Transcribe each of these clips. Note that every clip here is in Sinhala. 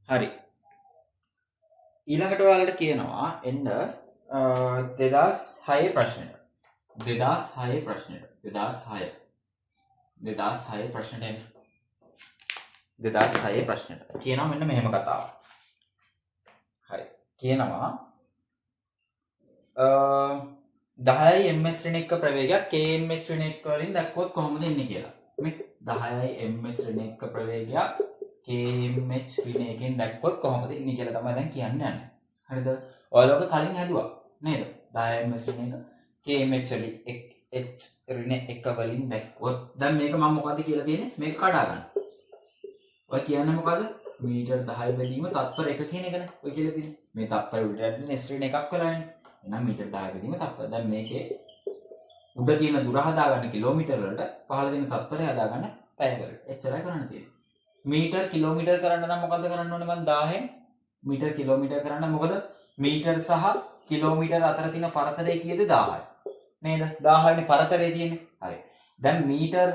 හරි. ඊළඟට ඔයාලට කියනවා එන්න 2006 ප්‍රශ්නෙට. 2006 ප්‍රශ්නෙට. 2006 ප්‍රශ්නෙට එන්න. 2006 ප්‍රශ්නෙට. කියනවා මෙන්න මෙහෙම කතාවක්. හරි. කියනවා 10යි ms ඍණ එක්ක ප්‍රවේගයක් kms ඍණ එක්ක වලින් දැක්කොත් කොහොමද එන්නේ කියලා. මේ 10යි ms ඍණ එක්ක ප්‍රවේගයක් kmh ඍණ එකෙන් දැක්කොත් කොහොමද එන්නේ කියලා තමයි දැන් කියන්න යන්නේ. හරිද? ඔයාලෝක කලින් හැදුවා නේද? 10යි ms ඍණ එක kmh වලින් h ඍණ එක වලින් දැක්කොත් දැන් මේක මම මොකද්ද කියලා තියෙන්නේ? මේක කඩා ගන්න. ඔය කියන්නේ මොකද්ද? මීටර් 10 බැලීම තත්පර 1 කියන එකනේ. ඔය කියලා තියෙන්නේ. මේ තත්පර උඩට යද්දී s ඍණ එකක් වෙලා යන්නේ. එහෙනම් මීටර් 10 බැලීම තත්පර. දැන් මේකේ උඩ තියෙන දුර හදාගන්න කිලෝමීටර වලට පහළ තියෙන තත්පරය හදාගන්න පැය වලට. එච්චරයි කරන්න තියෙන්නේ. මීටර් කිලෝමීටර් කරන්න නම් මොකද්ද කරන්න ඕනේ? මම 1000න් මීටර් කිලෝමීටර් කරන්න මොකද? මීටර් සහ කිලෝමීටර් අතර තියෙන පරතරය කීයද? 1000යි. නේද? 1000යිනේ පරතරය තියෙන්නේ. හරි. දැන් මීටර්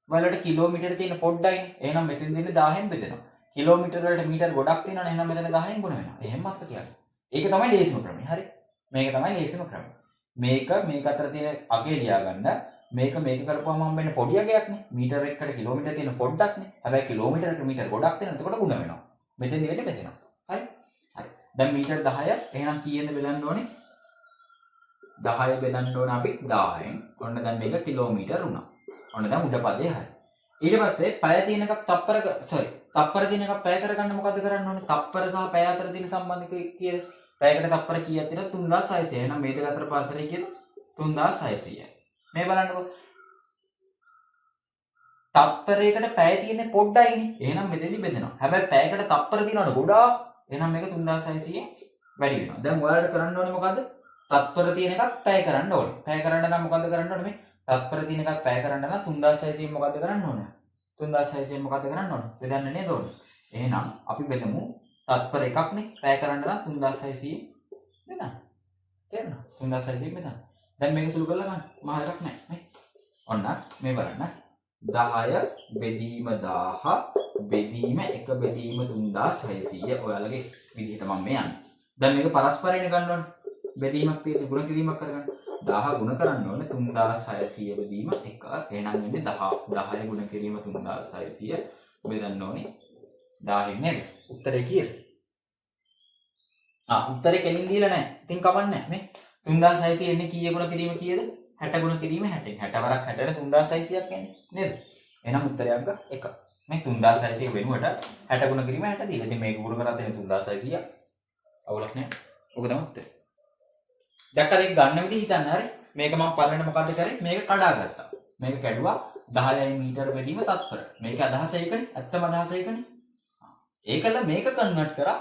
වලට කිලෝමීටර තියෙන පොඩ්ඩයිනේ. එහෙනම් මෙතෙන් දෙන්නේ 1000න් බෙදෙනවා. කිලෝමීටර වලට මීටර් ගොඩක් තියෙනවනේ. එහෙනම් මෙතන 1000න් ගුණ වෙනවා. එහෙම මතක තියාගන්න. ඒක තමයි ලේසිම ක්‍රමය. හරි. මේක තමයි ලේසිම ක්‍රමය. මේක අතර තියෙන අගය ලියාගන්න. මේක කරපුවම හම්බෙන්නේ පොඩි අගයක්නේ. මීටර එකකට කිලෝමීටර තියෙන පොඩ්ඩක්නේ. හැබැයි කිලෝමීටරට මීටර ගොඩක් තියෙනවා. එතකොට ගුණ වෙනවා. මෙතෙන් දෙවෙන්නේ බෙදෙනවා. හරි. හරි. දැන් මීටර 10 එහෙනම් කීයෙන්ද බෙදන්න ඕනේ? 10 බෙදන්න ඕනේ අපි 1000න්. ඔන්න දැන් මේක කිලෝමීටර වුණා. ඔන්න දැන් උඩ පදේ හරි. ඊට පස්සේ පැය තියෙන එකක් තප්පර තියෙන එකක් පැය කරගන්න මොකද කරන්න ඕනේ? තප්පර සහ පැය අතර තියෙන සම්බන්ධය කීයද? පැයකට තප්පර කීයක් තියෙනවද? 3600. එහෙනම් මේ දෙක අතර පරතරය කීයද? 3600යි. මේ බලන්නකෝ. තප්පරයකට පැය තියෙන්නේ පොඩ්ඩයිනේ. එහෙනම් මෙතෙන්දි බෙදෙනවා. හැබැයි පැයකට තප්පර තියෙනවනේ ගොඩාක්. එහෙනම් මේක 3600ෙන් වැඩි වෙනවා. දැන් ඔයාලට කරන්න ඕනේ මොකද්ද? තත්පර තියෙන එකක් පැය කරන්න ඕනේ. පැය කරන්න නම් මොකද්ද කරන්න ඕනේ? මේ තත්පර තියෙන එකක් පැය කරන්න නම් 3600ෙන් මොකද්ද කරන්න ඕනේ? 3600ෙන් මොකද්ද කරන්න ඕනේ? බෙදන්න නේද ඕනේ? එහෙනම් අපි බෙදමු තත්පර එකක්නේ පැය කරන්න නම් 3600ෙන් බෙදන්න. තේරෙනවද? 3600ෙන් බෙදන්න. දැන් මේක සුළු කරලා ගන්න. මහ එකක් නැහැ නේ. ඔන්න මේ බලන්න. 10 බෙදීම 1000 බෙදීම 1 බෙදීම 3600 ඔයාලගේ විදිහට මම මේ යන්නේ. දැන් මේක පරස්පරයෙන් ගන්න ඕනේ. බෙදීමක් තියෙද්දි ගුණ කිරීමක් කරගන්න. 1000 ගුණ කරන්න ඕනේ 3600 බෙදීම 1. එහෙනම් වෙන්නේ 10 ගුණ කිරීම 3600 බෙදන්න ඕනේ 1000 නේද? උත්තරේ කීයද? උත්තරේ කෙලින් දීලා නැහැ. ඉතින් කමන්නේ නැහැ. මේ 3600 එන්නේ කීය ගුණ කිරීම කීයද? 60 ගුණ කිරීම 60. 60 වරක් 60ට 3600ක් එන්නේ නේද? එහෙනම් උත්තරය අංක 1. මේ 3600 වෙනුවට 60 ගුණ කිරීම 60 දීලා. ඉතින් මේක ගුණ කරලා තියෙන 3600. අවුලක් නැහැ. ඔක තමයි උත්තරේ. දැක්කද ඒක ගන්න විදිහ හිතන්න හරි. මේක මම පළවෙනි මොකද්ද කරේ? මේක කඩාගත්තා. මේක කැඩුවා 10යි මීටර බෙදීම තත්පර. මේක අදහස ඒකනේ. ඇත්තම අදහස ඒකනේ. ඒකල මේක කන්වර්ට් කරා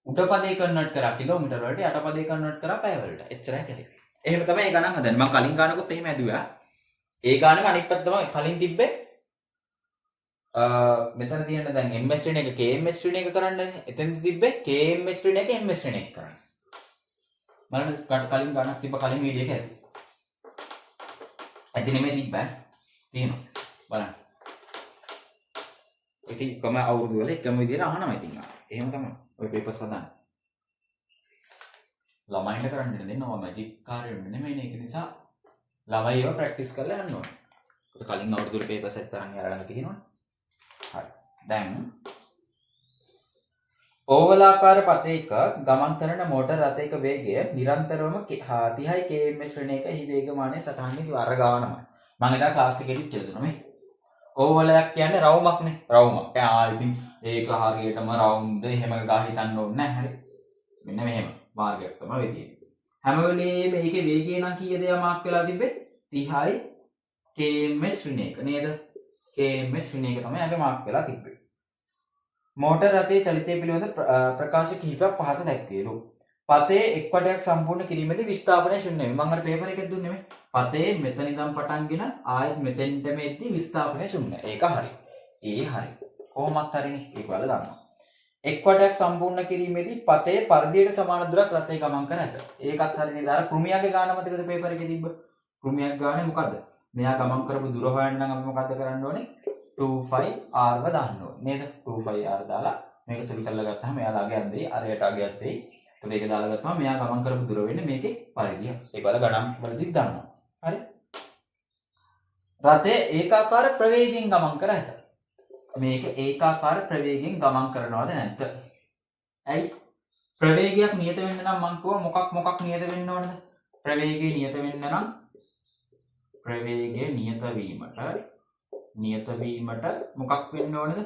උඩ පදේ කන්වර්ට් කරා කිලෝමීටර වලට යට පදේ කන්වර්ට් කරා පැය වලට. එච්චරයි කරේ. එහෙම තමයි ඒ ගණන් හදන්නේ. මම කලින් ගානකොත් එහෙම ඇදුවා. ඒ ගානෙම අනිත් පැත්ත තමයි කලින් තිබ්බේ. මෙතන තියෙන දැන් ms ඍණ එක kms ඍණ එක කරන්නනේ. එතෙන්ද තිබ්බේ kms ඍණ එක ms ඍණ එක කරන්න. බලන්න කලින් ගානක් තිබ්බ කලින් වීඩියෝ එක ඇති. ඇති නෙමෙයි තිබ්බා. තියෙනවා. බලන්න. ඉතින් කොම අවුරුදු වල එකම විදියට අහනවා ඉතින්. එහෙම තමයි. ඔය පේපර්ස් හදන්න. ළමයින්ට කරන්න දෙන්නවා මැජික් කාර්යය නෙමෙයි නේ. ඒක නිසා ළමයි ඒවා ප්‍රැක්ටිස් කරලා යන්න ඕනේ. ඒක කලින් අවුරුදු වල පේපර්ස් එක තරම් යාළඟ තියෙනවනේ. හරි. දැන් ඕවලාකාර පතයක ගමන් කරන මෝටර රථයක වේගය නිරන්තරවම 30යි km ශ්‍රේණියක එහි වේගමානය සටහන් වී අර ගානමයි. මම එදා ක්ලාස් එකේදී කියලා දුන්නා මේ. ඕවලයක් කියන්නේ රවුමක්නේ. රවුමක්. ඉතින් ඒක හරියටම රවුම්ද එහෙම ගා හිතන්න ඕනේ නැහැ. හරි. මෙන්න මෙහෙම මාර්ගයක් තමයි වෙ තියෙන්නේ. හැම වෙලේම මේකේ වේගය නම් කීයද යමාක් වෙලා තිබ්බේ? 30යි km ශ්‍රේණියක නේද? km ශ්‍රේණියක තමයි අපි මාක් වෙලා තිබ්බේ. මෝටර රථයේ චලිතය පිළිබඳ ප්‍රකාශ කිහිපයක් පහත දැක්වේලු. පතේ එක් වටයක් සම්පූර්ණ කිරීමේදී විස්ථාපනය ශුන්‍ය වේ. මම අර පේපර් එකෙත් දුන්නේ මේ. පතේ මෙතන ඉඳන් පටන්ගෙන ආයෙත් මෙතෙන්ට මෙද්දි විස්ථාපනය ශුන්‍ය. ඒක හරි. ඒ හරි. කොහොමත් හරිනේ. ඒක වල දන්නවා. එක් වටයක් සම්පූර්ණ කිරීමේදී පතේ පරිධියට සමාන දුරක් රථය ගමන් කර ඇත. ඒකත් හරිනේ. අර කෘමියාගේ ගාන මතකද පේපර් එකේ තිබ්බ? කෘමියක් ගානේ මොකද්ද? මෙයා ගමන් කරපු දුර හොයන්න නම් අපි මොකද්ද කරන්න ඕනේ? 25r ව දාන්න ඕනේ නේද? 25r දාලා මේක සුළු කරලා ගත්තාම එයාලා අගයක් දෙයි අරයට අගයක් දෙයි. එතකොට ඒක දාලා ගත්තාම මෙයා ගමන් කරපු දුර වෙන්නේ මේකේ පරිධිය. ඒක වල ගණන් වලදී දන්නවා. හරි. රථය ඒකාකාර ප්‍රවේගයෙන් ගමන් කර ඇත. මේක ඒකාකාර ප්‍රවේගයෙන් ගමන් කරනවද නැද්ද? ඇයි? ප්‍රවේගයක් නියත වෙන්න නම් මං කිව්වා මොකක් නියත වෙන්න ඕනද? ප්‍රවේගය නියත වෙන්න නම් ප්‍රවේගය නියත වීමට මොකක් වෙන්න ඕනද?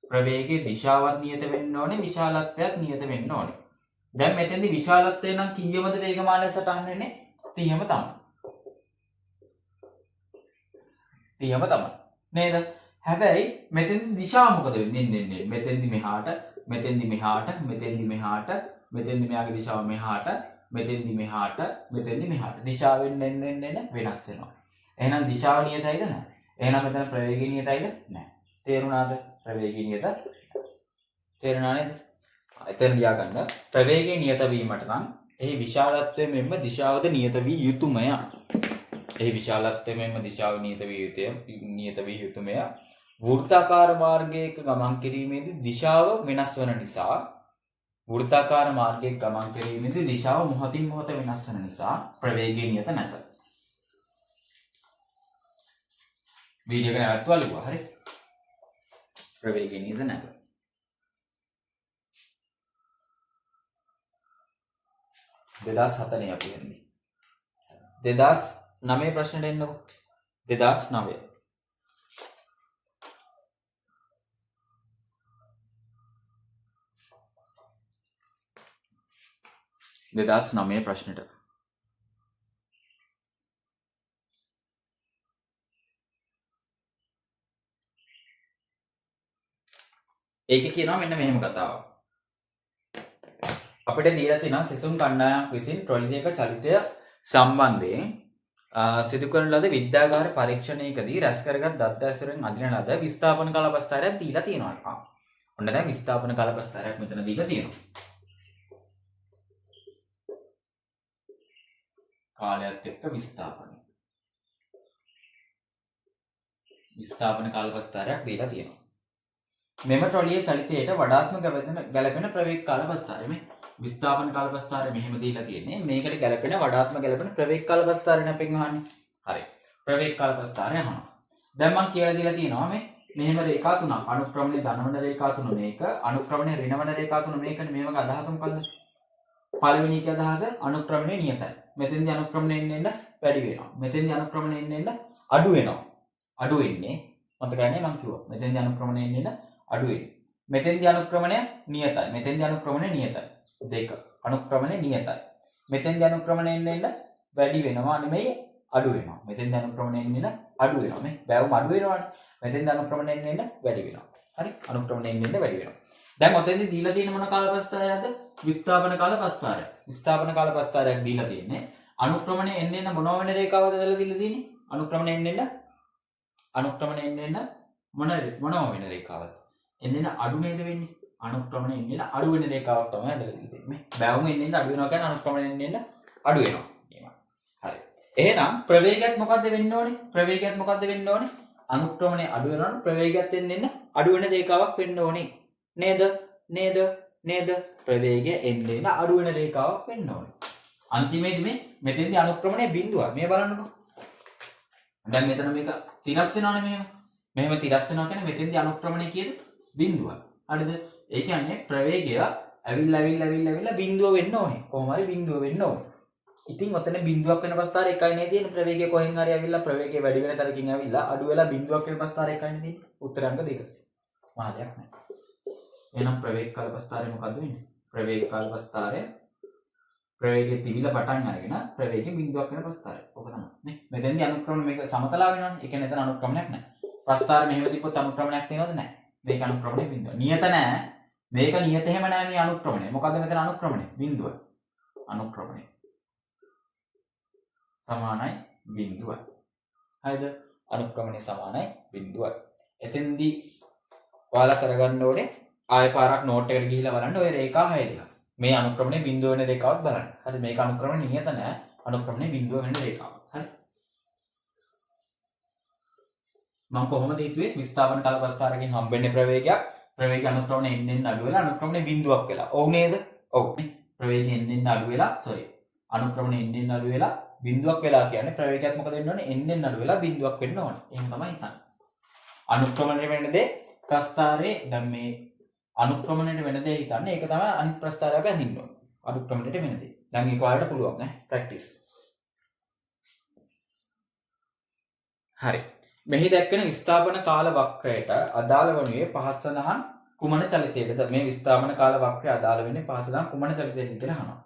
ප්‍රවේගයේ දිශාවත් නියත වෙන්න ඕනේ, විශාලත්වයත් නියත වෙන්න ඕනේ. දැන් මෙතෙන්දි විශාලත්වය නම් කීයමද වේගමානය සටහන් වෙන්නේ? 30ම තමයි. 30ම තමයි. නේද? හැබැයි මෙතෙන්දි දිශාව මොකද වෙන්නේ? මෙතෙන්දි මෙහාට, මෙතෙන්දි මෙහාට, මෙතෙන්දි මෙහාට, මෙතෙන්දි මෙයාගේ දිශාව මෙහාට, මෙතෙන්දි මෙහාට, මෙතෙන්දි මෙහාට. දිශාවෙන් එන්න වෙනස් වෙනවා. එහෙනම් දිශාව නියතයිද නැහැ? එහෙනම් මෙතන ප්‍රවේගය නියතයිද නැහැ? තේරුණාද? ප්‍රවේගය නියත. තේරුණා නේද? එතන ලියා ගන්න. ප්‍රවේගය නියත වීමට නම් එහි විශාලත්වය මෙන්ම දිශාවද නියත වී යුතුයමය. එහි විශාලත්වය මෙන්ම දිශාව නියත වී යුතුයමය. වෘත්තාකාර මාර්ගයක ගමන් කිරීමේදී දිශාව වෙනස් වන නිසා වෘත්තාකාර මාර්ගයක ගමන් කිරීමේදී දිශාව මොහොතින් මොහොත වෙනස් වන නිසා ප්‍රවේගය නියත නැත. වීඩියෝ එක නවත්වලා ලියුවා. හරි. ප්‍රවේගය නියත නැත. දෙදස් හතනේ අපි එන්නේ. 2009 ප්‍රශ්නෙට එන්නකො. 2009. ප්‍රශ්නෙට. ඒක කියනවා මෙන්න මෙහෙම කතාවක්. අපිට දීලා තියෙනවා සිසුන් කණ්ඩායමක් විසින් ට්‍රොලි එක චලිතය සම්බන්ධයෙන් සිදු කරන ලද විද්‍යාගාර පරීක්ෂණයකදී රැස් කරගත් දත් ඇසුරෙන් අදින ලද විස්ථාපන කලපස්ථාරයක් දීලා තියෙනවා. ඔන්න දැන් විස්ථාපන කලපස්ථාරයක් මෙතන දීලා තියෙනවා. කාලයත් එක්ක විස්ථාපන කලපස්ථාරයක් දීලා තියෙනවා. මෙම ට්‍රොලියේ චලිතයට වඩාත්ම ගැලපෙන ප්‍රවේග කලපස්ථාරය මේ විස්ථාපන කලපස්ථාරය මෙහෙම දීලා තියෙන්නේ. මේකට ගැලපෙන වඩාත්ම ගැලපෙන ප්‍රවේග කලපස්ථාරයනේ අපෙන් අහන්නේ. හරි. ප්‍රවේග කලපස්ථාරය අහනවා. දැන් මම කියලා දීලා තියෙනවා මේ මෙහෙම රේඛා තුනක්. අනුක්‍රමණයේ ධනවන රේඛා තුන මේක, අනුක්‍රමණයේ ඍණවන රේඛා තුන මේකනේ. මේ වගේ අදහස මොකද්ද? පළවෙනි එක අදහස අනුක්‍රමණය නියතයි. මෙතෙන්දී අනුක්‍රමණය එන්න වැඩි වෙනවා. මෙතෙන්දී අනුක්‍රමණය එන්න අඩු වෙනවා. අඩු වෙන්නේ මතකයිනේ මම කිව්වා. මෙතෙන්දී අනුක්‍රමණය එන්න අඩු වෙන්නේ. මෙතෙන්දී අනුක්‍රමණය නියතයි. මෙතෙන්දී අනුක්‍රමණය නියතයි. දෙක. අනුක්‍රමණය නියතයි. මෙතෙන්දී අනුක්‍රමණය එන්න වැඩි වෙනවා නෙමෙයි අඩු වෙනවා. මෙතෙන්දී අනුක්‍රමණය එන්න අඩු වෙනවා. මේ බෑවුම අඩු වෙනවානේ. මෙතෙන්දී අනුක්‍රමණය එන්න වැඩි වෙනවා. හරි. අනුක්‍රමණය එන්න වැඩි වෙනවා. දැන් ඔතෙන්දී දීලා තියෙන මොන කාලපස්ථාරයක්ද? විස්ථාපන කාලපස්ථාරය. විස්ථාපන කාලපස්ථාරයක් දීලා තියෙන්නේ. අනුක්‍රමණය එන්න මොන වෙන රේඛාවද දීලා තියෙන්නේ? අනුක්‍රමණය එන්න මොන වෙන රේඛාවද? එන්න අඩු නේද වෙන්නේ? අනුක්‍රමණය එන්න අඩු වෙන රේඛාවක් තමයි දීලා තියෙන්නේ. මේ බෑවුම එන්න අඩු වෙනවා කියන්නේ අනුක්‍රමණය එන්න අඩු වෙනවා. හරි. එහෙනම් ප්‍රවේගයත් මොකද්ද වෙන්න ඕනේ? ප්‍රවේගයත් මොකද්ද වෙන්න ඕනේ? අනුක්‍රමණය අඩු වෙනවා නම් ප්‍රවේගයත් එන්න අඩු වෙන රේඛාවක් වෙන්න ඕනේ. නේද? ප්‍රවේගය එන්න අඩු වෙන රේඛාවක් වෙන්න ඕනේ. අන්තිමේදී මෙතෙන්දී අනුක්‍රමණය බිඳුවක්. මේ බලන්නකො. දැන් මෙතන මේක තිරස් වෙනවානේ මෙහෙම. මෙහෙම තිරස් වෙනවා කියන්නේ මෙතෙන්දී අනුක්‍රමණය කීයද? බිඳුවක්. හරිද? ඒ කියන්නේ ප්‍රවේගය ඇවිල්ලා බිඳුව වෙන්න ඕනේ. කොහොම හරි බිඳුව වෙන්න ඕනේ. ඉතින් ඔතන බිඳුවක් වෙන පස්තාර එකයි නේ තියෙන්නේ. ප්‍රවේගය කොහෙන් හරි ඇවිල්ලා ප්‍රවේගය වැඩි වෙන තරකින් ඇවිල්ලා අඩු වෙලා බිඳුවක් වෙන පස්තාර එකයි නේ තියෙන්නේ. උත්තරංග දෙක. මහ දෙයක් නෑ. එහෙනම් ප්‍රවේග කල්පස්ථාරය මොකද්ද වෙන්නේ? ප්‍රවේග කල්පස්ථාරය ප්‍රවේගයේ තිබිලා පටන් අරගෙන ප්‍රවේගයෙන් බිඳුවක් වෙන ප්‍රස්ථාරය. ඔක තමයි. නේ. මෙතෙන්දී අනුක්‍රමණය මේක සමතලා වෙනවනේ. ඒ කියන්නේ එතන අනුක්‍රමණයක් නැහැ. ප්‍රස්ථාරය මෙහෙම තිබ්බොත් අනුක්‍රමණයක් තියෙනවද? නැහැ. මේක අනුක්‍රමණය බිඳුව. නියත නැහැ. මේක නියත එහෙම නැහැ මේ අනුක්‍රමණය. මොකද්ද මෙතන අනුක්‍රමණය? බිඳුව. අනුක්‍රමණය සමානයි බිඳුව. හරිද? අනුක්‍රමණය සමානයි බිඳුව. එතෙන්දී ඔයාලා කරගන්න ඕනේ ආයෙ පාරක් නෝට් එකට ගිහිල්ලා බලන්න ඔය රේඛා 6 දිහා. මේ අනුක්‍රමණය බිඳුව වෙන රේඛාවත් බලන්න. හරි මේක අනුක්‍රමණය නියත නැහැ. අනුක්‍රමණය බිඳුව වෙන රේඛාව. හරි. මම කොහොමද හිතුවේ විස්ථාපන කල්පස්ථාරකින් හම්බෙන්නේ ප්‍රවේගයක් ප්‍රවේගය අනුක්‍රමණය එන්න අඩු වෙලා අනුක්‍රමණය බිඳුවක් වෙලා. ඔව් නේද? ඔව්. ප්‍රවේගය එන්න අඩු වෙලා අනුක්‍රමණය එන්න අඩු වෙලා බිඳුවක් වෙලා කියන්නේ ප්‍රවේගයත් මොකද වෙන්න ඕනේ? එන්න අඩු වෙලා බිඳුවක් වෙන්න ඕනේ. එහෙම තමයි හිතන්නේ. අනුක්‍රමණය වෙන දේ ප්‍රස්ථාරයේ දැන් මේ අනුක්‍රමණයට වෙන දේ හිතන්නේ ඒක තමයි අනිත් ප්‍රස්ථාරය අපි අඳින්න ඕනේ. අනුක්‍රමණයට වෙන දේ. දැන් ඒක ඔයාලට පුළුවන් නේ ප්‍රැක්ටිස්. හරි. මෙහි දැක්වෙන විස්ථාපන කාල වක්‍රයට අදාළ වනුයේ පහත් සඳහන් කුමන චලිතයකද? මේ විස්ථාපන කාල වක්‍රය අදාළ වෙන්නේ පහත් සඳහන් කුමන චලිතයකද කියලා අහනවා.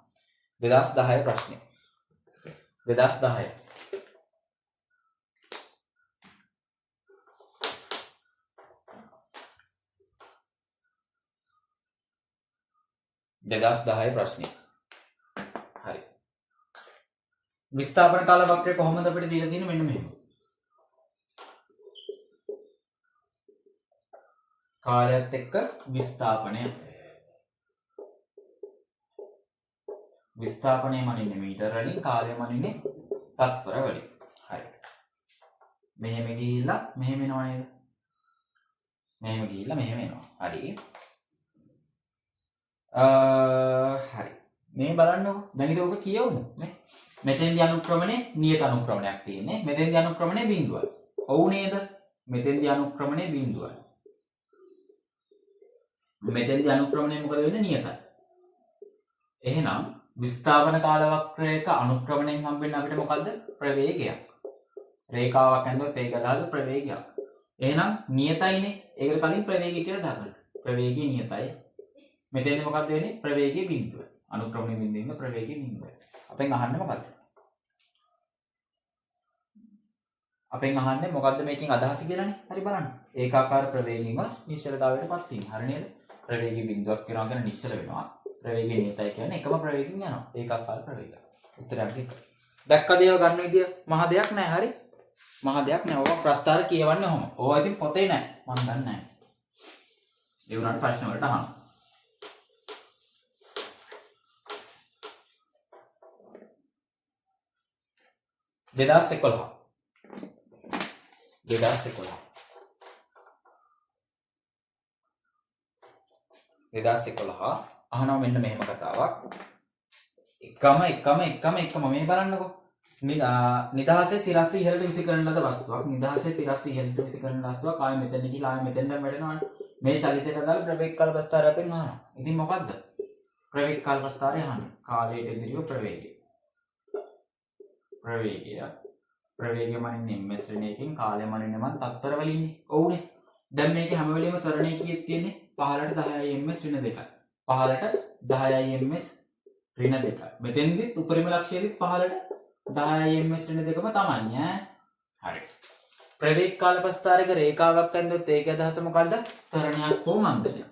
2010 ප්‍රශ්නේ. 2010 ප්‍රශ්නේ. හරි. විස්ථාපන කාල වක්‍රය කොහොමද අපිට දීලා තියෙන්නේ? මෙන්න මෙහෙම. කාලයත් එක්ක විස්ථාපනය. විස්ථාපනය මනින්නේ මීටර වලින්, කාලය මනින්නේ තත්පර වලින්. හරි. මෙහෙම ගිහිල්ලා මෙහෙම එනවා නේද? මෙහෙම ගිහිල්ලා මෙහෙම එනවා. හරි. හරි. මේ බලන්නකො. දැන් ඉතින් ඔක කියවමු නේ. මෙතෙන්දී අනුක්‍රමණය නියත අනුක්‍රමණයක් තියෙන්නේ. මෙතෙන්දී අනුක්‍රමණය බිඳුවයි. ඔව් නේද? මෙතෙන්දී අනුක්‍රමණය බිඳුවයි. මෙතෙන්දී අනුක්‍රමණය මොකද වෙන්නේ? නියතයි. එහෙනම් විස්ථාපන කාල වක්‍රයක අනුක්‍රමණයෙන් හම්බෙන්නේ අපිට මොකද්ද? ප්‍රවේගයක්. රේඛාවක් ඇඳුවත් ඒක දාලා ප්‍රවේගයක්. එහෙනම් නියතයිනේ. ඒකට කලින් ප්‍රවේගය කියලා දාගන්න. ප්‍රවේගය නියතයි. මෙතෙන්දී මොකද්ද වෙන්නේ? ප්‍රවේගයේ බිඳුව. අනුක්‍රමණය බිඳින්න ප්‍රවේගයේ බිඳුව. අපෙන් අහන්නේ මොකද්ද? අපෙන් අහන්නේ මොකද්ද මේකෙන් අදහස කියලානේ. හරි බලන්න. ඒකාකාර ප්‍රවේගයෙන්ම නිශ්චලතාවයටපත් වීම. හරි නේද? ප්‍රවේගයේ බිඳුවක් වෙනවා කියන නිශ්චල වෙනවා. ප්‍රවේගය නියතයි කියන්නේ එකම ප්‍රවේගයෙන් යනවා. ඒකාකාර ප්‍රවේගය. උත්තරයක් දෙක. දැක්කද ඒව ගන්න විදිය? මහ දෙයක් නෑ. හරි. මහ දෙයක් නෑ. ඕක ප්‍රස්තාර කියවන්නේ ඔහොම. ඕවා ඉතින් පොතේ නෑ. මම දන්නේ නෑ. ඒ වුණාට ප්‍රශ්න වලට අහන්න. දෙදාස් 2011 අහනවා මෙන්න මෙහෙම කතාවක්. එකම මේ බලන්නකෝ. නිදහසේ සිරස්ස ඉහළට විසි කරන ලද වස්තුවක්. නිදහසේ සිරස්ස ඉහළට විසි කරන වස්තුවක් ආයෙ මෙතන ගිහලා ආයෙ මෙතෙන්ට වැටෙනවනේ. මේ චලිතයට අදාළ ප්‍රවේග කාල ප්‍රස්ථාරය අපෙන් අහනවා. ඉතින් මොකද්ද? ප්‍රවේග කාල ප්‍රස්ථාරය අහන්නේ. කාලයට ඉදිරිය ප්‍රවේගය. ප්‍රවේගය මනින්නේ ms ශ්‍රේණියකින්, කාලය මනින්නේ මන් තත්පර වලින්නේ. ඔව්නේ. දැන් මේකේ හැම වෙලෙම තරණය කීයක් තියෙන්නේ? 15ට 10යි ms ඍණ 2යි. 15ට 10යි ms ඍණ 2යි. මෙතෙන්දිත් උපරිම ලක්ෂයේදීත් 15ට 10යි ms ඍණ 2ම තමයි ඈ. හරි. ප්‍රවේග කාල ප්‍රස්ථාරයක රේඛාවක් ඇඳුත් ඒකේ අදහස මොකද්ද? තරණයක් හෝ මන්දනයක්.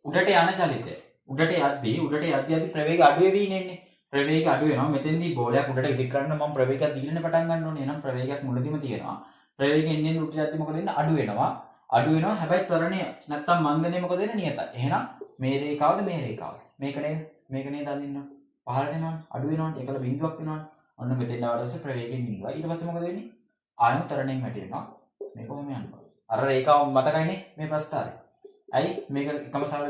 උඩට යන චලිතය. උඩට යද්දී ප්‍රවේගය අඩු වෙවි ඉන්නේ. ප්‍රවේගය අඩු වෙනවා. මෙතෙන්දී බෝලයක් උඩට විසි කරන්න මම ප්‍රවේගයක් දීලානේ පටන් ගන්න ඕනේ. එහෙනම් ප්‍රවේගයක් මුලදීම තියෙනවා. ප්‍රවේගය එන්නේ උඩට යද්දී මොකද වෙන්නේ? අඩු වෙනවා. හැබැයි ත්වරණය නැත්තම් මන්දනය මොකද වෙන්නේ? නියතයි. එහෙනම් මේ රේඛාවද මේ රේඛාවද? මේක නේද අඳින්න. 15ට යනවනේ. අඩු වෙනවනේ. ඒකල බිඳුවක් වෙනවනේ. ඔන්න මෙතෙන් ආවට පස්සේ ප්‍රවේගයෙන් බිඳුවයි. ඊට පස්සේ මොකද වෙන්නේ? ආයම ත්වරණයෙන් වැටෙනවා. මේක කොහොම යනවා? අර රේඛාව මතකයිනේ මේ ප්‍රස්ථාරය. ඇයි මේක එකම සරල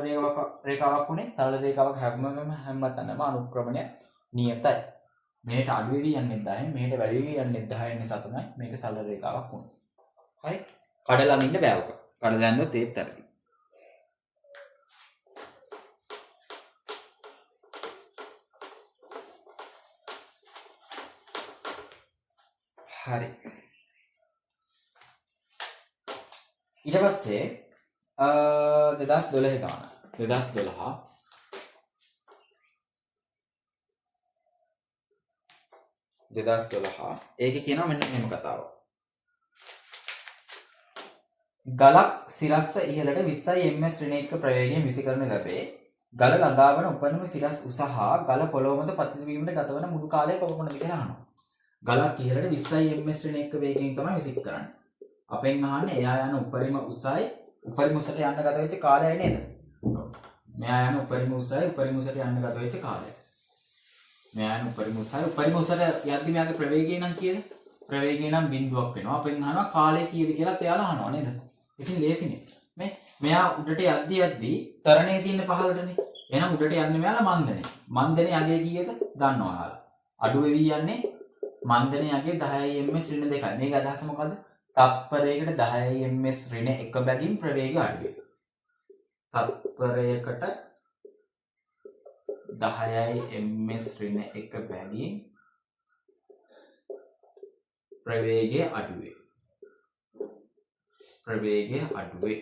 රේඛාවක් උනේ? සරල රේඛාවක් හැමතැනම අනුක්‍රමණය නියතයි. මෙහෙට අඩු වෙවි යන්නේ 10යි, මෙහෙට වැඩි වෙවි යන්නේ 10යි නිසා තමයි මේක සරල රේඛාවක් උනේ. හරි? කඩලා අඳින්න බෑ ඔක. කඩලා ඇඳුත් ඒත් ඇති. හරි. ඊට පස්සේ 2012 ගාන 2012 ඒකේ කියනවා මෙන්න මෙහෙම කතාවක්. ගලක් සිරස්ස ඉහළට 20යි ms ඍණ 1 ප්‍රවේගයෙන් විසි කරන ලැබේ. ගල ළඟාවන උපරිම සිරස් උස හා ගල පොළොව මත පතිත වීමට ගතවන මුළු කාලය කොපමණද කියලා අහනවා. ගලක් ඉහළට 20යි ms ඍණ 1 වේගයෙන් තමයි විසි කරන්නේ. අපෙන් අහන්නේ එයා යන උපරිම උසට යන්න ගත වෙච්ච කාලයයි නේද? මෙයා යන උපරිම උසට යන්න ගත වෙච්ච කාලය. මෙයා යන උපරිම උසට යද්දි මෙයාගේ ප්‍රවේගය නම් කීයද? ප්‍රවේගය නම් බිඳුවක් වෙනවා. අපෙන් අහනවා කාලය කීයද කියලා එයාලා අහනවා නේද? ඉතින් ලේසිනේ. මෙයා උඩට යද්දී තරණේ තියෙන පහළටනේ. එහෙනම් උඩට යන්නේ මෙයාලා මන්දනේ. මන්දනේ අගය කීයද? දන්නවා ඔයාලා. අඩු වෙවි යන්නේ මන්දනේ අගය 10යි ms ඍණ 2යි. මේක අදහස මොකද්ද? තත්පරයකට 10යි ms ඍණ 1 බැගින් ප්‍රවේගය අඩු වෙයි. තත්පරයකට 10යි ms ඍණ 1 බැගින් ප්‍රවේගය අඩු වෙයි. ප්‍රවේගය අඩු වෙයි.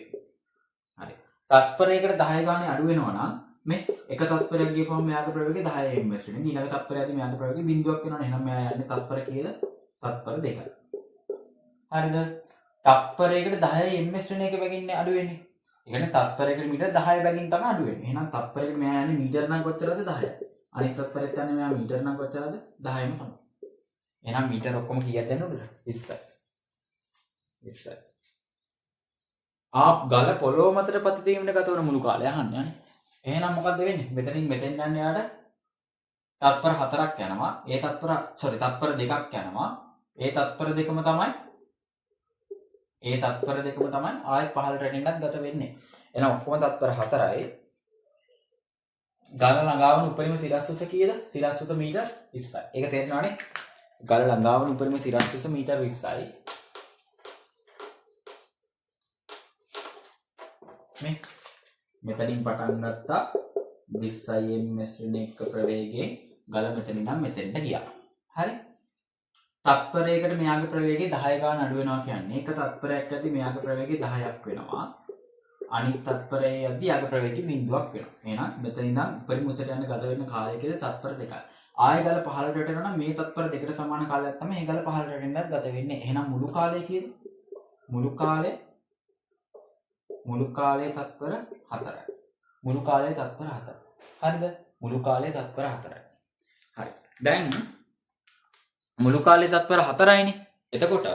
හරි. තත්පරයකට 10 ගානේ අඩු වෙනවා නම් මේ එක තත්පරයක් ගියපුවම මෙයාගේ ප්‍රවේගය 10 ms වෙනවා. ඊළඟ තත්පරයේදී මෙයාගේ ප්‍රවේගය බිඳුවක් වෙනවනේ. එහෙනම් මෙයා යන්නේ තත්පර කීයද? තත්පර 2යි. හරිද? තත්පරයකට 10 ms වෙන එක බැගින් අඩු වෙන්නේ. ඒ කියන්නේ තත්පරයකට මීටර 10 බැගින් තමයි අඩු වෙන්නේ. එහෙනම් තත්පරයකට මෙයා යන්නේ මීටර නම් කොච්චරද? 10යි. අනිත් තත්පරෙත් යන්නේ මෙයා මීටර නම් කොච්චරද? 10යිම තමයි. එහෙනම් මීටර ඔක්කොම කීයක් දෙන්න උඩට? 20යි. 20යි. ගල පොළොව මතට පතිත වීමට ගත වන මුළු කාලය අහන්නේ නේ. එහෙනම් මොකද්ද වෙන්නේ? මෙතනින් මෙතෙන් යන යාට තත්පර 4ක් යනවා. තත්පර 2ක් යනවා. ඒ තත්පර දෙකම තමයි ආයෙත් පහළට රැගෙන්නත් ගත වෙන්නේ. එහෙනම් ඔක්කොම තත්පර 4යි. ගල ළඟා වන උපරිම සිරස්වස කීයද? සිරස්වස මීටර් 20යි. ඒක තේරෙනවනේ? ගල ළඟා වන උපරිම සිරස්වස මීටර් 20යි. මෙතනින් පටන් ගත්තා 20යි ms ඍණ 1 ප්‍රවේගයෙන් ගල මෙතනින් නම් මෙතෙන්ට ගියා. හරි? තත්පරයකට මෙයාගේ ප්‍රවේගය 10 ගාන අඩු වෙනවා කියන්නේ එක තත්පරයක් යද්දී මෙයාගේ ප්‍රවේගය 10ක් වෙනවා. අනිත් තත්පරයේ යද්දී යාගේ ප්‍රවේගය බිඳුවක් වෙනවා. එහෙනම් මෙතනින් නම් උපරිම උසට යන ගත වෙන කාලය කියලා තත්පර 2යි. ආයෙ ගල පහළට වැටෙනවා නම් මේ තත්පර දෙකට සමාන කාලයක් තමයි මේ ගල පහළට වැටෙන්නත් ගත වෙන්නේ. එහෙනම් මුළු කාලය කීයද? මුළු කාලයේ තත්පර 4යි. මුළු කාලයේ තත්පර 4යි. හරිද? මුළු කාලයේ තත්පර 4යි. හරි. දැන් මුළු කාලයේ තත්පර 4යිනේ. එතකොට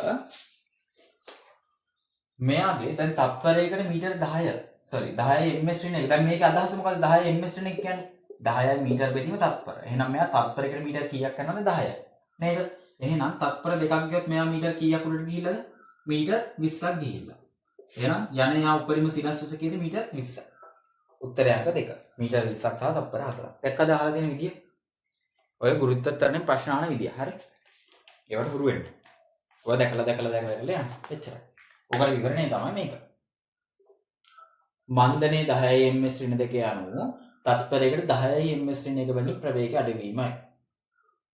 මෙයාගේ දැන් තත්පරයකට මීටර 10යි ms ඍණ 1. දැන් මේකේ අදහස මොකද්ද? 10 ms ඍණ 1 කියන්නේ 10යි මීටර බෙදීම තත්පර. එහෙනම් මෙයා තත්පරයකට මීටර කීයක් යනවද? 10යි. නේද? එහෙනම් තත්පර දෙකක් ගියොත් මෙයා මීටර කීයක් උඩට ගිහිල්ලාද? මීටර 20ක් ගිහිල්ලා. එහෙනම් යන යා උපරිම සිරස්වස කීයද? මීටර 20යි. උත්තරය අංක 2. මීටර 20ක් සහ තත්පර 4ක්. දැක්කද අහලා තියෙන විදිය? ඔය ගුරුත්ව තරණේ ප්‍රශ්න අහන විදිය. හරි? ඒවට හුරු වෙන්න. ඔය දැකලා යන්න. එච්චරයි. ඔයගොල්ලෝ විවරණය තමයි මේක. මන්දනේ 10යි ms ඍණ 2 අනුව තත්පරයකට 10යි ms ඍණ 1 බැගින් ප්‍රවේගය අඩුවීමයි.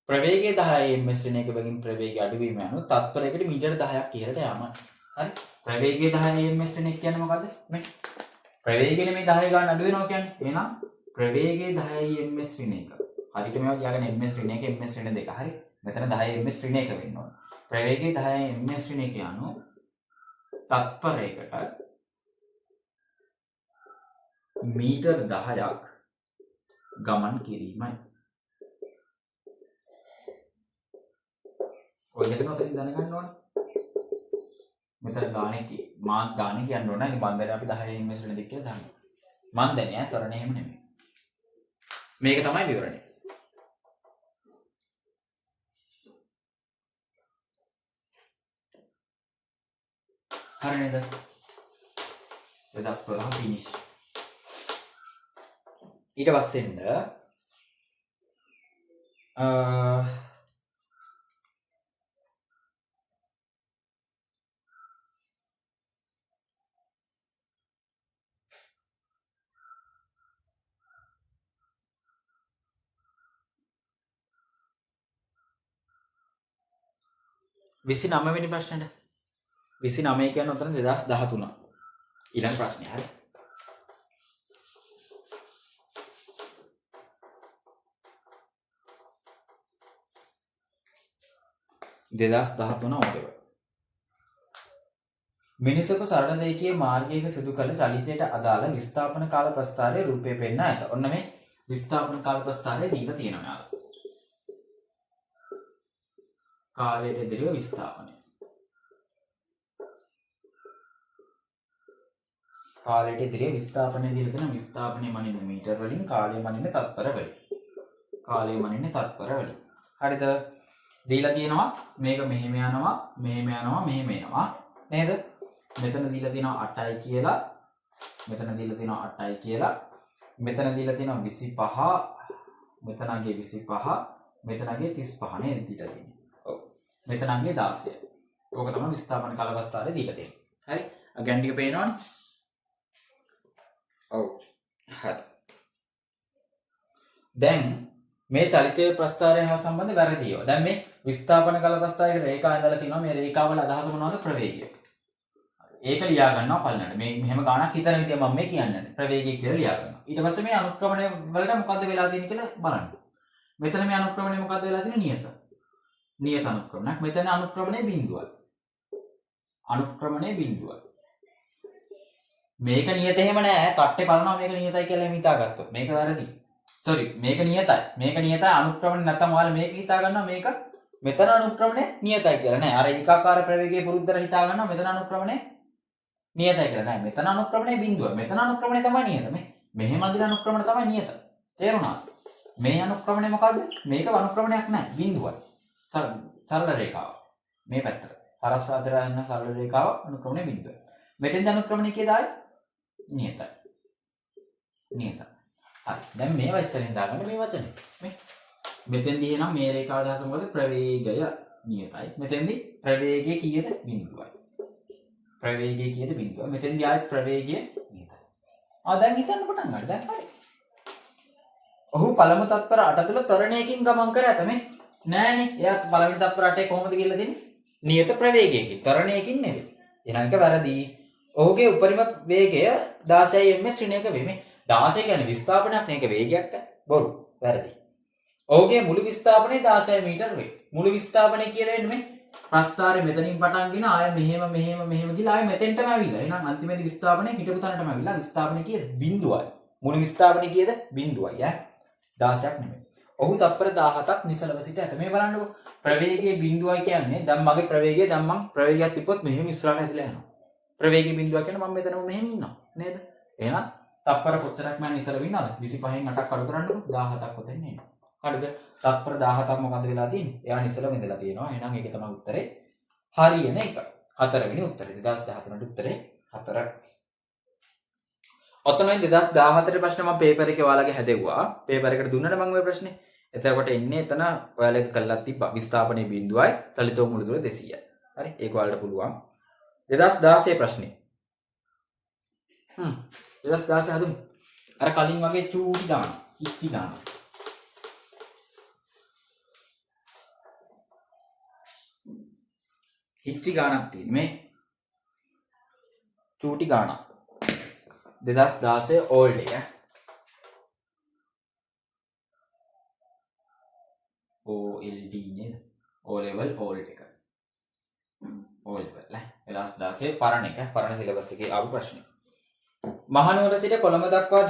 ප්‍රවේගය 10යි ms ඍණ 1 බැගින් ප්‍රවේගය අඩුවීම අනුව තත්පරයකට මීටර 10ක් ඉහළට යාමයි. හරි? ප්‍රවේගය 10යි ms ඍණ 1 කියන්නේ මොකද්ද? මේ ප්‍රවේගය මේ 10 ගාන අඩු වෙනවා කියන්නේ. එහෙනම් ප්‍රවේගය 10යි ms ඍණ 1. හරියට මේවා කියාගෙන ms ඍණ 1 ms ඍණ 2. හරි? මෙතන 10යි ms ඍණ 1 වෙන්න ඕන. ප්‍රවේගය 10යි ms ඍණ 1 අනුව තත්පරයකට මීටර් 10ක් ගමන් කිරීමයි. ඔය දෙකම උතරින් දැනගන්න ඕනේ. මෙතන ගානේ මාත් ගානේ කියන්න ඕන. ඒ මන්දනේ අපි 10 ms ඍණ 2 කියලා දානවා. මන්දනේ තරණේ එහෙම නෙමෙයි. මේක තමයි විවරණය. හරි නේද? 2012 ෆිනිෂ්. ඊට පස්සෙන්ද විසි 9 වෙනි ප්‍රශ්නෙට 29 කියන්නේ උතන 2013. ඊළඟ ප්‍රශ්නේ හරි. දෙදස් 13 වගේ. මිනිසෙකු සරල රේඛීය මාර්ගයක සිදු කළ චලිතයට අදාළ විස්ථාපන කාල ප්‍රස්ථාරයේ රූපය පෙන්වා ඇත. ඔන්න මේ විස්ථාපන කාල ප්‍රස්ථාරය දීලා තියෙනවා යාළුවා. කාලයට එදිරිව විස්ථාපනය. කාලයට එදිරිව විස්ථාපනය දීලා තියෙන විස්ථාපනය මනින්න මීටර වලින් කාලය මනින්න තත්පර වලින්. කාලය මනින්න තත්පර වලින්. හරිද? දීලා තියෙනවා මේක මෙහෙම යනවා මෙහෙම යනවා මෙහෙම එනවා නේද? මෙතන දීලා තියෙනවා 8යි කියලා. මෙතන දීලා තියෙනවා 8යි කියලා. මෙතන දීලා තියෙනවා 25. මෙතනගේ 25. මෙතනගේ 35 නේද දීලා තියෙන්නේ. ඔව්. මෙතනගේ 16. ඕක තමයි විස්ථාපන කල අවස්ථාවේ දීලා තියෙන්නේ. හරි? ගැන් ටික පේනවනේ? ඔව්. හරි. දැන් මේ චලිතයේ ප්‍රස්ථාරය හා සම්බන්ධ වැරදි ඒවා. දැන් මේ විස්ථාපන කල ප්‍රස්ථාරයේ රේඛා ඇඳලා තිනවා. මේ රේඛාවල අදහස මොනවද? ප්‍රවේගය. ඒක ලියා ගන්නවා පළවෙනිට. මේ මෙහෙම ගානක් හිතන විදිය මම මේ කියන්නේ. ප්‍රවේගය කියලා ලියා ගන්නවා. ඊට පස්සේ මේ අනුක්‍රමණය වලට මොකද්ද වෙලා තියෙන්නේ කියලා බලන්න. මෙතන මේ අනුක්‍රමණය මොකද්ද වෙලා තියෙන්නේ? නියත. නියත අනුක්‍රමණයක්. මෙතන අනුක්‍රමණය බිඳුවයි. අනුක්‍රමණය බිඳුවයි. මේක නියත එහෙම නෑ. තට්ටේ බලනවා මේක නියතයි කියලා එහෙම හිතාගත්තොත්. මේක වැරදි. සෝරි මේක නියතයි. මේක නියතයි අනුක්‍රමණය නැත්තම් ඔයාලා මේක හිතා ගන්නවා මේක මෙතන අනුක්‍රමණය නියතයි කියලා නෑ. අර ඒකාකාර ප්‍රවේගයේ පුරුද්දට හිතා ගන්නවා මෙතන අනුක්‍රමණය නියතයි කියලා නෑ. මෙතන අනුක්‍රමණය බිඳුව. මෙතන අනුක්‍රමණය තමයි නියත. මෙහෙම අදින අනුක්‍රමණය තමයි නියත. තේරුණාද? මේ අනුක්‍රමණය මොකද්ද? මේක අනුක්‍රමණයක් නෑ. බිඳුවයි. සරල රේඛාව. මේ පැත්තට. හරස් අතර යන සරල රේඛාව අනුක්‍රමණය බිඳුවයි. මෙතෙන්ද අනුක්‍රමණය කියදායි නියතයි. නියතයි. හරි. දැන් මේවා ඉස්සරහින් දාගන්න මේ වචනේ. මේ මෙතෙන්දී එහෙනම් මේ රේඛාව අදහස මොකද? ප්‍රවේගය නියතයි. මෙතෙන්දී ප්‍රවේගය කීයද? බිඳුවයි. ප්‍රවේගය කීයද? බිඳුවයි. මෙතෙන්දී ආයෙත් ප්‍රවේගය නියතයි. දැන් හිතන්න පටන් ගන්න. දැන් හරි. ඔහු පළමු තත්පර 8 තුල ත්වරණයකින් ගමන් කර ඇත මේ. නෑනේ. එයා පළවෙනි තත්පර 8 කොහොමද කියලා දෙන්නේ? නියත ප්‍රවේගයකින්. ත්වරණයකින් නෙවෙයි. එහෙනම් ඒක වැරදි. ඔහුගේ උපරිම වේගය 16 ms ඍණයක වේ. මේ 16 කියන්නේ විස්ථාපනයක් නේ. ඒක වේගයක් බොරු. වැරදි. ඔහුගේ මුළු විස්ථාපනය 16 මීටර වේ. මුළු විස්ථාපනය කියලා දෙන්නේ මේ ප්‍රස්ථාරය මෙතනින් පටන්ගෙන ආය මෙහෙම ගිහලා ආය මෙතෙන්ටම ඇවිල්ලා. එහෙනම් අන්තිමේදී විස්ථාපනය හිටපු තැනටම ඇවිල්ලා. විස්ථාපනය කීයද? බිඳුවයි. මුළු විස්ථාපනය කීයද? බිඳුවයි ඈ. 16ක් නෙමෙයි. ඔහු තත්පර 17ක් නිසලව සිට ඇත. මේ බලන්නකෝ. ප්‍රවේගයේ බිඳුවයි කියන්නේ දැන් මගේ ප්‍රවේගය දැන් මම ප්‍රවේගයක් තිබ්බොත් මෙහෙම ඉස්සරහට ඇදලා යනවා. ප්‍රවේගයේ බිඳුව කියන්නේ මම මෙතනම මෙහෙම ඉන්නවා. නේද? එහෙනම් තත්පර කොච්චරක් මම නිසලව ඉන්නවද? 25න් 8ක් අඩු කරන්නකෝ 17ක් ඔතෙන් එනවා. හරිද? තත්පර 17ක් මොකද වෙලා තියෙන්නේ? එයා නිසලව ඉඳලා තියෙනවා. එහෙනම් ඒක තමයි උත්තරේ. හරියන එක. හතරවෙනි උත්තරේ 2013 උත්තරේ 4. ඔතනයි 2014 ප්‍රශ්න මම පේපර් එකේ ඔයාලගේ හැදෙව්වා. පේපර් එකට දුන්නට මම ওই ප්‍රශ්නේ. එතකොට එන්නේ එතන ඔයාලගේ කළා තිබ්බා. විස්ථාපනයේ බිඳුවයි තලිතෝ මුළු දුර 200යි. හරි? ඒක ඔයාලට පුළුවන්. 2016 ප්‍රශ්නේ. 2016 හදුමු. අර කලින් වගේ චූටි ගාන. ඉච්චි ගාන. ඉච්චි ගානක් තියෙන මේ චූටි ගානක් 2016 ඕල්ඩ් එක OLD නේද? O level ඕල්ඩ් එක O level 2016 පරණ එක පරණ සිලබස් එකේ ආපු ප්‍රශ්න. මහනුවර සිට කොළඹ දක්වා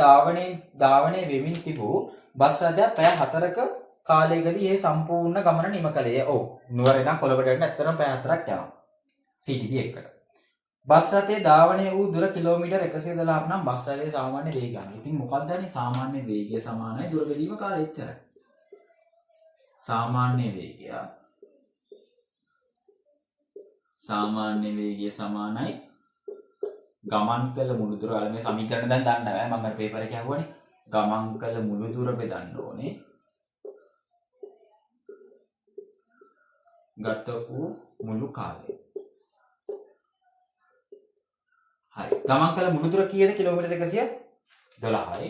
ධාවනයේ වෙමින් තිබූ බස් රථයක් පැය 4ක කාලයකදී ඒ සම්පූර්ණ ගමන නිම කළේ. ඔව් නුවර ඉඳන් කොළඹට යන්න ඇත්තටම පැය 4ක් යනවා. CTB එකට. බස් රථයේ ධාවනය වූ දුර කිලෝමීටර් 112ක් නම් බස් රථයේ සාමාන්‍ය වේගය. ඉතින් මොකක්ද අනේ සාමාන්‍ය වේගය සමානයි දුර බෙදීම කාලය එච්චරයි. සාමාන්‍ය වේගය සමානයි ගමන් කළ මුළු දුර. අර මේ සමීකරණ දැන් දන්න බෑ. මම අර පේපර් එකේ අහුවනේ. ගමන් කළ මුළු දුර බෙදන්න ඕනේ. ගත වූ මුළු කාලය. හරි. ගමන් කළ මුළු දුර කීයද? කිලෝමීටර් 112යි.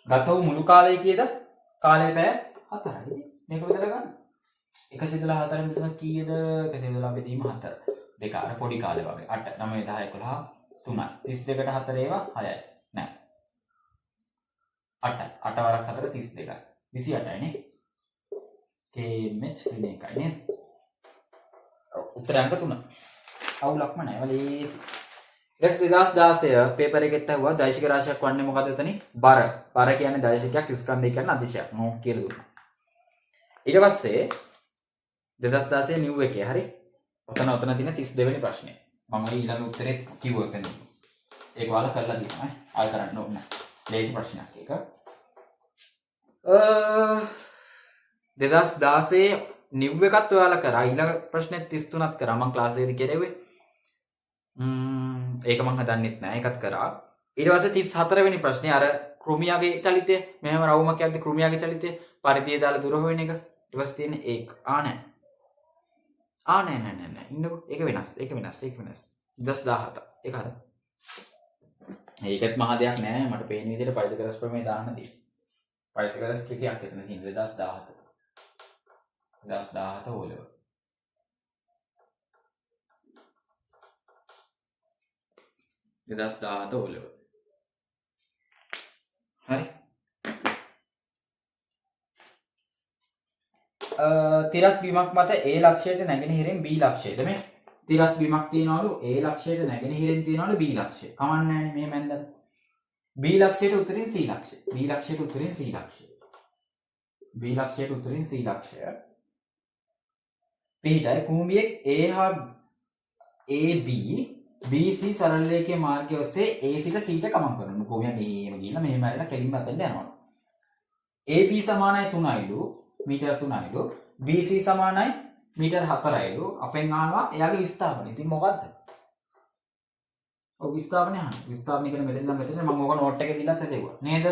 ගත වූ මුළු කාලය කීයද? කාලය පැය 4යි. මේක විතර ගන්න. 114 මෙතන කීයද? 112 බෙදීම 4. දෙක අර පොඩි කාලේ වගේ 8 9 10 11 3යි 32ට 4 ඒවා 6යි නෑ 8යි 8 වරක් 4 32යි 28යි නේ KMH වෙන එකයි නේද උත්තර අංක 3 අවුලක්ම නෑ වලේසි ඊට 2016 පේපර් එකෙත් ඇහුවා දෛශික රාශියක් වන්නේ මොකද එතනින් බර කියන්නේ දෛශිකයක් ස්කන්ධය කියන්නේ අදිශයක් නෝ කියලා දුන්නා ඊට පස්සේ 2016 නිව් එකේ හරි ඔතන තියෙන 32 වෙනි ප්‍රශ්නේ. මම ඊළඟ උත්තරේ කිව්ව එක නේ. ඒක ඔයාලා කරලා දිනවා ඈ. ආයෙ කරන්න ඕනේ නැහැ. ලේසි ප්‍රශ්නයක් ඒක. 2016 නිව් එකත් ඔයාලා කරා. ඊළඟ ප්‍රශ්නේ 33ත් කරා. මම ක්ලාස් එකේදී කෙරෙව්වේ. ඒක මම හදන්නෙත් නෑ. ඒකත් කරා. ඊට පස්සේ 34 වෙනි ප්‍රශ්නේ අර කෘමියාගේ චලිතය. මෙහෙම රවුමක් යද්දි කෘමියාගේ චලිතය පරිධිය දාලා දුර හොයන එක. ඊට පස්සේ තියෙන්නේ ඒක. නෑ. නෑ. ඉන්නකෝ. ඒක වෙනස්. 2017. ඒක හදා. ඒකත් මහ දෙයක් නෑ. මට පේන විදිහට පයිතගොරස් ප්‍රමේය දාන්න තියෙනවා. පයිතගොරස් ක්‍රියාවක් එතන තියෙන 2017. 2017 ඕලෙවල්. 2017 ඕලෙවල්. හරි. තිරස් බීමක් මත A ලක්ෂයට නැගෙනහිරින් B ලක්ෂයට මේ තිරස් බීමක් තියනවලු A ලක්ෂයට නැගෙනහිරින් තියනවලු B ලක්ෂය. කමන්නේ නැහැ මේ මැන්දට. B ලක්ෂයට උත්තරින් C ලක්ෂය. B ලක්ෂයට උත්තරින් C ලක්ෂය. B ලක්ෂයට උත්තරින් C ලක්ෂය. පිටයි කුඹියෙක් A හා AB BC සරල රේඛයේ මාර්ගය ඔස්සේ A සිට C ට ගමන් කරනවා. කුඹියා මෙහෙම ගිහිල්ලා මෙහෙම ඇවිල්ලා කෙලින්ම අතෙන්ට යනවා. AB සමානයි 3යිලු මීටර 3යිලු BC සමානයි මීටර 4යිලු. අපෙන් අහනවා එයාගේ විස්ථාපනය. ඉතින් මොකද්ද? ඔව් විස්ථාපනය අහන්න. විස්ථාපනය කියන මෙතන මම ඕක නෝට් එකේ දීලාත් හදේවා. නේද?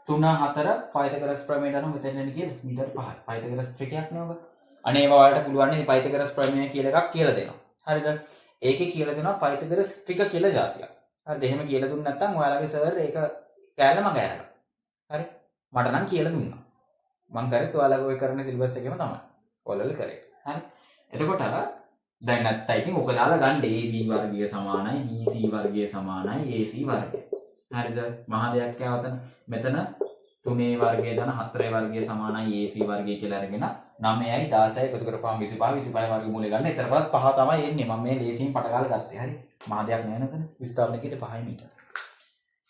3 4 පයිතගොරස් ප්‍රමේයට අනුව මෙතන එන්නේ කීයද? මීටර 5යි. පයිතගොරස් ත්‍රිකයක් නේ ඔක. අනේ ඒවා වලට පුළුවන් නේ පයිතගොරස් ප්‍රමේය කියලා එකක් කියලා දෙනවා. හරිද? ඒකේ කියලා දෙනවා පයිතගොරස් ත්‍රික කියලා જાතියක්. හරිද? එහෙම කියලා දුන්නේ නැත්නම් ඔයාලගේ සර් ඒක කෑල්ල මග ඇරලා. හරි? මට නම් කියලා දුන්නා. මං කරේ ඔයාලගේ ඔය කරන සිලබස් එකේම තමයි. ඔයාලගේ කරේ. හරි? එතකොට දැන් නැත්නම් ඉතින් ඔක දාලා ගන්න AB වර්ගය සමානයි BC වර්ගය සමානයි AC වර්ගය. හරිද? මහ දෙයක් කෑවතන මෙතන 3A වර්ගය දාන 4A වර්ගය සමානයි AC වර්ගය කියලා අරගෙන 9යි 16යි එකතු කරපුවාම 25 වර්ගමූලය ගන්න. ඊට පස්සේ 5 තමයි එන්නේ. මම මේ ලේසියෙන් පට ගාලා ගත්තේ. හරි. මහ දෙයක් නෑ නේද? විස්ථාපන කීයට 5 මීටර.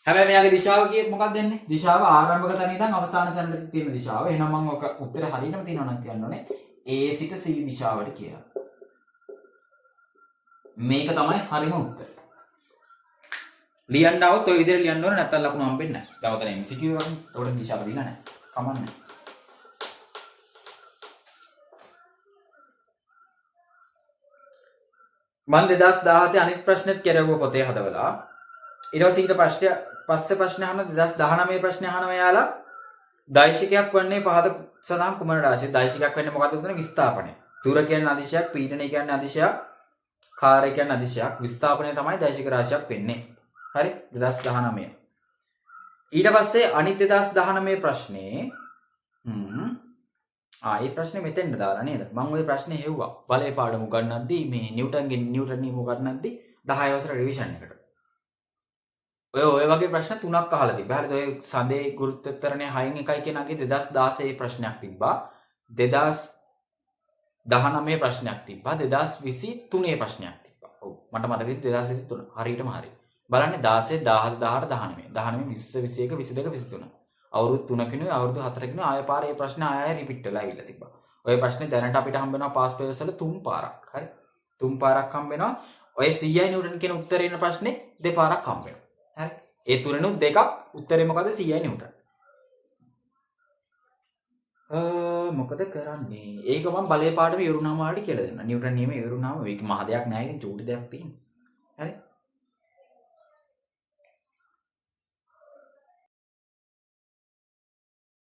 හැබැයි මෙයාගේ දිශාව කීයේ මොකක්ද දෙන්නේ? දිශාව ආරම්භක තැන ඉඳන් අවසාන තැනට තියෙන දිශාව. එහෙනම් මම ඔක උත්තර හරියටම තියෙනවා නම් කියන්න ඕනේ A සිට C දිශාවට කියලා. මේක තමයි හරිම උත්තරය. ලියන්න આવොත් ඔය විදිහට ලියන්න ඕනේ නැත්නම් ලකුණු හම්බෙන්නේ නැහැ. දවතන MCQ වගේ. ඒකට දිශාව දීලා නැහැ. කමන්නේ. මම 2017 අනිත් ප්‍රශ්නෙත් කෙරුවා පොතේ හදවලා. ඊට පස්සේ ප්‍රශ්න අහන 2019 ප්‍රශ්න අහනවා යාලා. දෛශිකයක් වන්නේ පහත සඳහන් කුමන රාශිය? දෛශිකයක් වෙන්නේ මොකද්ද උතන? විස්ථාපනය. දුර කියන්නේ අදිශයක්, පීඩනය කියන්නේ අදිශයක්, කාර්ය කියන්නේ අදිශයක්. විස්ථාපනය තමයි දෛශික රාශියක් වෙන්නේ. හරි 2019. ඊට පස්සේ අනිත් 2019 ප්‍රශ්නේ මේ ප්‍රශ්නේ මෙතෙන්ද දාලා නේද? මම ওই ප්‍රශ්නේ හෙව්වා. බලේ පාඩම උගන්වද්දී මේ නිව්ටන් නියම උගන්වද්දී 10 වසර රිවිෂන් එකට. ඔය වගේ ප්‍රශ්න 3ක් අහලා තිබ්බා. හරිද? ඔය සඳේ ගුරුත්වෝත්තරණය 6න් 1යි කියන අගේ 2016 ප්‍රශ්නයක් තිබ්බා. 2019 ප්‍රශ්නයක් තිබ්බා. 2023 ප්‍රශ්නයක් තිබ්බා. ඔව් මට මතකයි 2023 හරියටම හරි. බලන්න 16 17 18 19 20 21 22 23 අවුරුදු 3කිනුයි අවුරුදු 4කිනුයි ආයෙ පාර මේ ප්‍රශ්න ආයෙ රිපීට් වෙලා ඇවිල්ලා තිබ්බා. ඔය ප්‍රශ්නේ දැනට අපිට හම්බ වෙනවා පාස් පේපර්ස් වල 3 පාරක්. හරි 3 පාරක් හම්බ වෙනවා. ඔය CI නිව්ටන් කියන උත්තරේ එන ප්‍රශ්නේ දෙපාරක් හම්බ වෙනවා. හරි ඒ තුනෙනුත් දෙකක් උත්තරේ මොකද CI නිව්ටන්. මොකද කරන්නේ? ඒක මම බලේ පාඩම ඉවරුනාම වලට කියලා දෙන්න. නිව්ටන් නියම ඉවරුනාම මේක මහ දෙයක් නෑ. ඉතින් චූටි දෙයක් තියෙනවා.